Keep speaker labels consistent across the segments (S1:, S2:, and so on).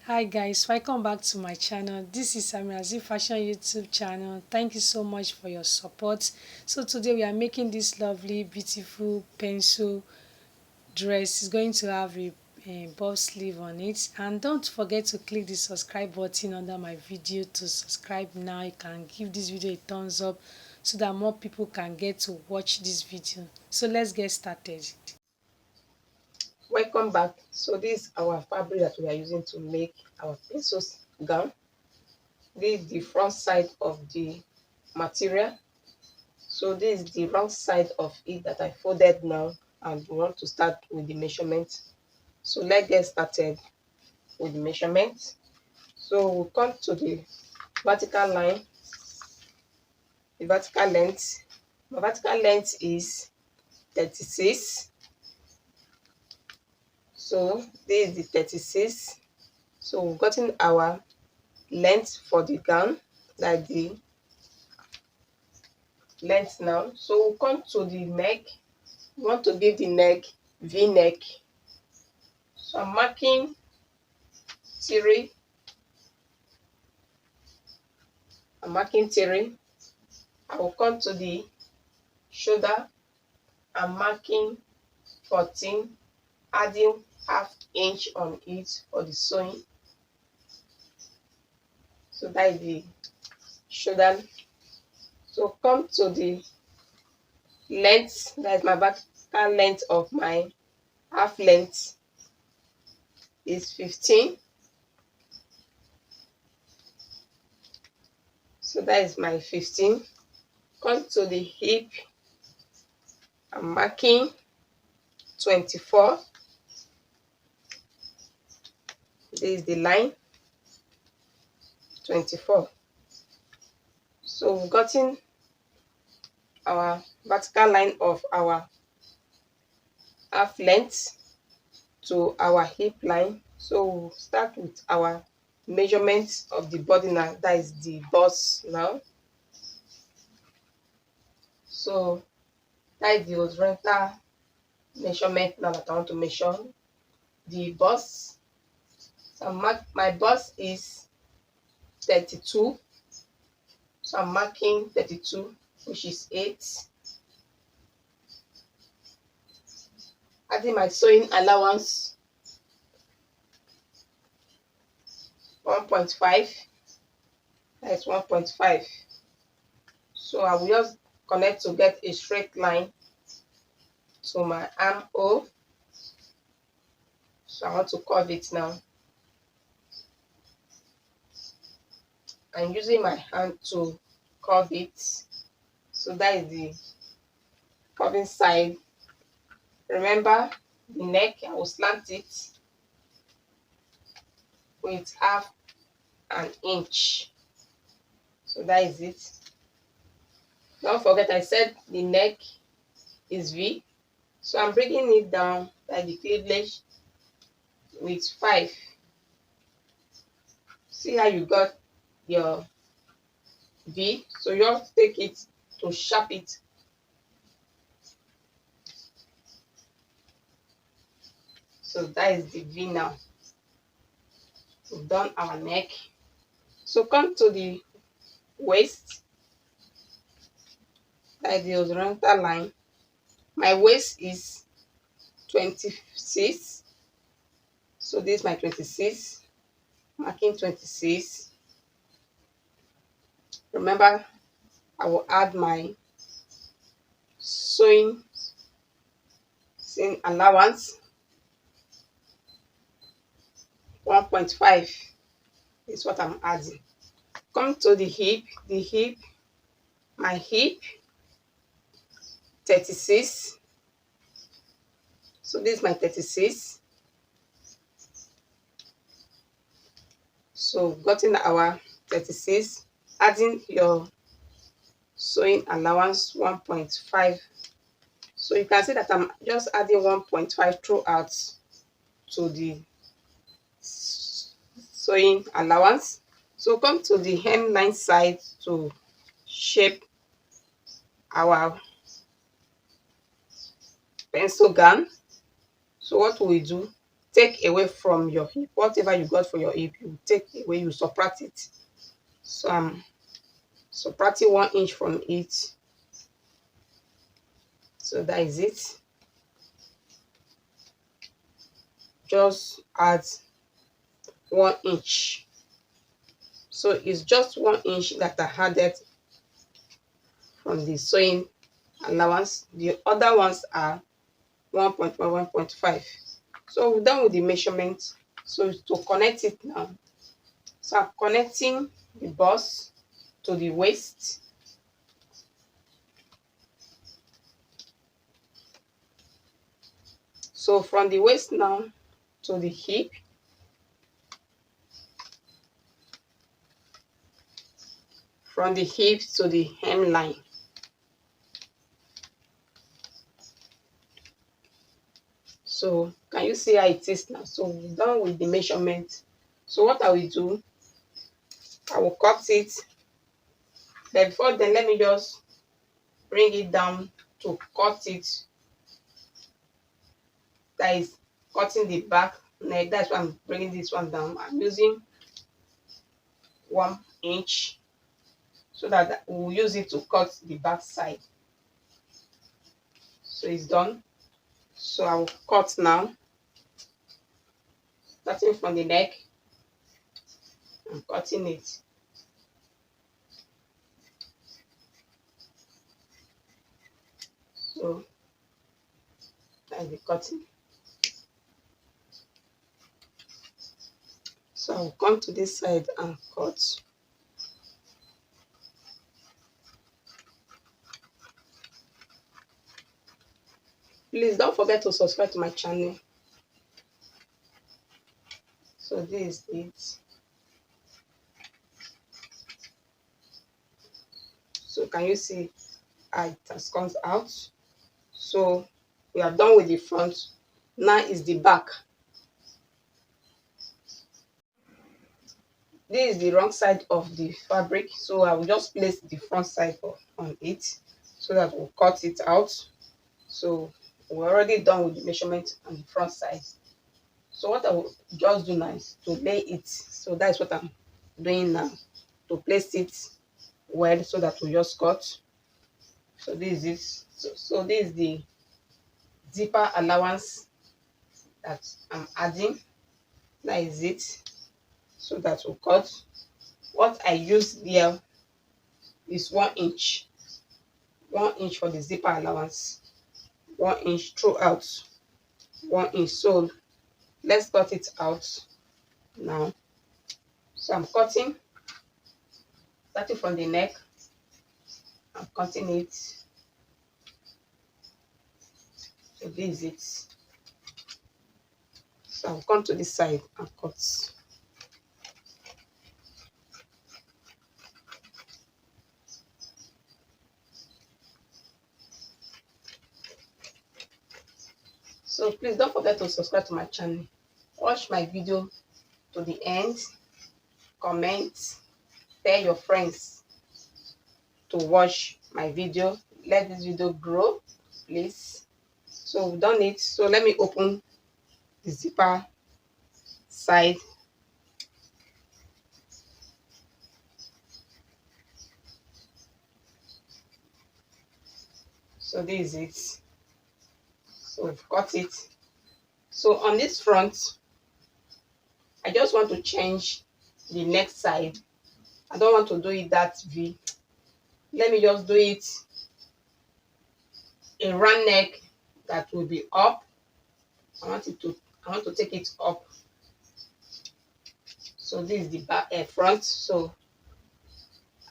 S1: Hi guys, welcome back to my channel. This is Amiazi Fashion YouTube channel. Thank you so much for your support. So today we are making this lovely, beautiful pencil dress. It's going to have a buff sleeve on it. And don't forget to click the subscribe button under my video to subscribe now. You can give this video a thumbs up so that more people can get to watch this video. So let's get started.
S2: Welcome back. So this is our fabric that we are using to make our pencils gown. This is the front side of the material. So this is the wrong side of it that I folded now, and we want to start with the measurement. So let's get started with the measurement. So we'll come to the vertical line, the vertical length. My vertical length is 36. So this is the 36. So we've gotten our length for the gown, like the length now. So we'll come to the neck. We want to give the neck v-neck. So I'm marking 3. I'm marking 3. I will come to the shoulder. I'm marking 14, adding ½ inch on it for the sewing. So that is the shoulder. So come to the length, that is my vertical length of my half length is 15. So that is my 15. Come to the hip. I'm marking 24. This is the line 24. So we've gotten our vertical line of our half length to our hip line. So we'll start with our measurement of the body now, that is the bust now. So that is the horizontal measurement now that I want to measure the bust. So my bust is 32. So I'm marking 32, which is 8. Adding my sewing allowance 1.5. That is 1.5. So I will just connect to get a straight line to my armhole. So I want to curve it now. I'm using my hand to curve it. So that is the curving side. Remember the neck, I will slant it with ½ inch. So that is it. Don't forget I said the neck is V. So I'm bringing it down like the cleavage with 5. See how you got your V? So you have to take it to sharp it. So that is the V now. We've done our neck. So come to the waist. That is the horizontal line. My waist is 26. So this is my 26. Marking 26. Remember, I will add my sewing allowance 1.5 is what I'm adding. Come to the hip. My hip 36. So this is my 36. So gotten our 36, adding your sewing allowance 1.5. So you can see that I'm just adding 1.5 throughout to the sewing allowance. So come to the hemline side to shape our pencil gown. So what we do, take away from your hip. Whatever you got for your hip, you take away, you subtract it. So I'm subtracting 1 inch from it. So that is it. Just add 1 inch. So it's just 1 inch that I added from the sewing allowance. The other ones are 1.1, 1.5. So we're done with the measurement. So to connect it now, so I'm connecting the bust to the waist. So from the waist now to the hip, from the hip to the hemline. So can you see how it is now? So we're done with the measurement. So what I will do, I will cut it. Then before then, let me just bring it down to cut it. That is cutting the back neck. That's why I'm bringing this one down. I'm using 1 inch so that we'll use it to cut the back side. So it's done. So I will cut now, starting from the neck. I'm cutting it. So that's the cutting. So I'll come to this side and cut. Please don't forget to subscribe to my channel. So this is it. So can you see how it has come out? So we are done with the front. Now is the back. This is the wrong side of the fabric, so I will just place the front side on it so that we'll cut it out. So we're already done with the measurement on the front side. So what I will just do now is to lay it. So that's what I'm doing now, to place it well so that we just cut. So this is it. So this is the zipper allowance that I'm adding. That is it. So that will cut. What I use here is 1 inch. 1 inch for the zipper allowance. 1 inch throughout. 1 inch. So let's cut it out now. So I'm cutting, starting from the neck. I'm cutting it. So this is it. So I'll come to this side and cut. So please don't forget to subscribe to my channel. Watch my video to the end. Comment. Tell your friends to watch my video. Let this video grow, please. So we've done it. So let me open the zipper side. So this is it. So we've cut it. So on this front, I just want to change the neck side. I don't want to do it that V. Let me just do it a round neck that will be up. I want to take it up. So this is the back front. So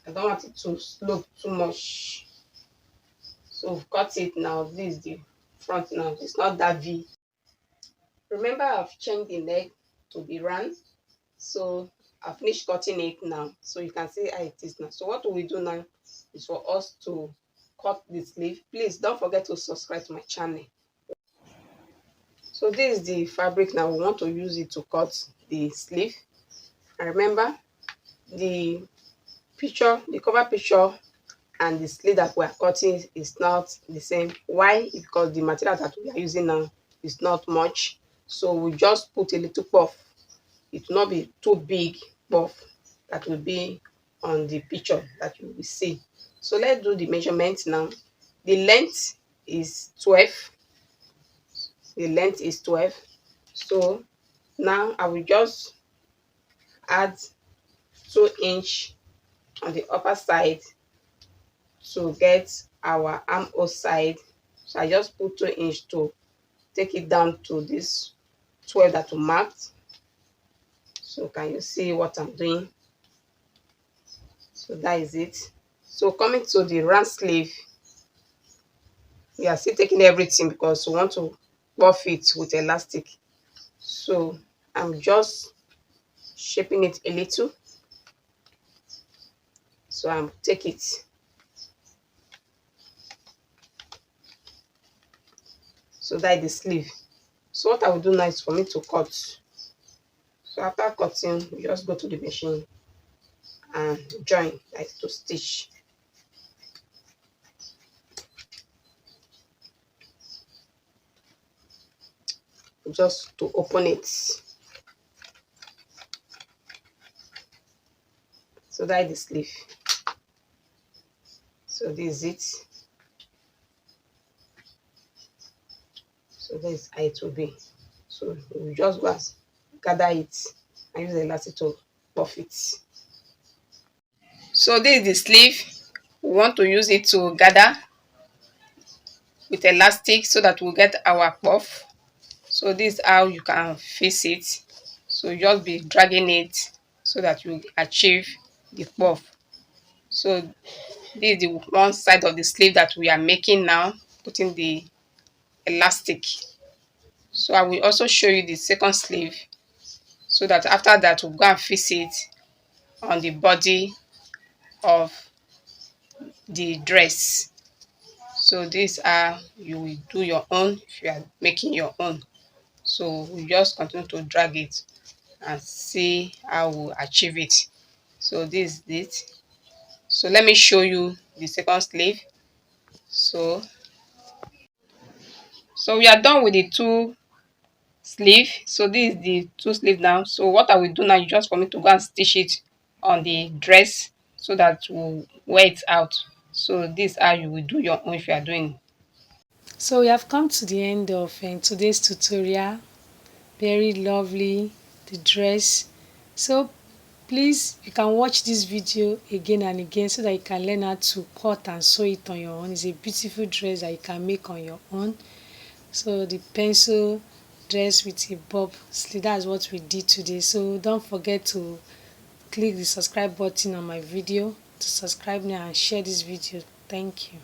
S2: I don't want it to slope too much. So we've cut it now. This is the front now. It's not that V. Remember, I've changed the neck to be round. So I finished cutting it now. So you can see how it is now. So what we do now is for us to cut the sleeve. Please don't forget to subscribe to my channel. So this is the fabric now. We want to use it to cut the sleeve. And remember, the picture, the cover picture and the sleeve that we are cutting is not the same. Why? Because the material that we are using now is not much. So we just put a little puff. It will not be too big puff that will be on the picture that you will see. So let's do the measurement now. The length is 12. The length is 12. So now I will just add 2 inch on the upper side to get our armhole side. So I just put 2 inch to take it down to this 12 that we marked. So can you see what I'm doing? So that is it. So coming to the round sleeve, we are still taking everything because we want to buff it with elastic. So I'm just shaping it a little. So I'm take it. So that is the sleeve. So what I will do now is for me to cut. So after cutting, we just go to the machine and join, like to stitch. Just to open it. So that is the sleeve. So this is it. So this is how it will be. So we just go and gather it and use the elastic to puff it. So this is the sleeve. We want to use it to gather with elastic so that we'll get our puff. So this is how you can fix it. So you just be dragging it so that you achieve the puff. So this is the one side of the sleeve that we are making now, putting the elastic. So I will also show you the second sleeve so that after that we'll go and fix it on the body of the dress. So these are, you will do your own if you are making your own. So we just continue to drag it and see how we'll achieve it. So this is it. So let me show you the second sleeve. So we are done with the two sleeve. So this is the two sleeve now. So what I will do now is just for me to go and stitch it on the dress so that we'll wear it out. So this is how you will do your own if you are doing.
S1: So we have come to the end of today's tutorial. Very lovely, the dress. So please, you can watch this video again and again so that you can learn how to cut and sew it on your own. It's a beautiful dress that you can make on your own. So the pencil dress with a bob sleeve, that's what we did today. So don't forget to click the subscribe button on my video to subscribe now and share this video. Thank you.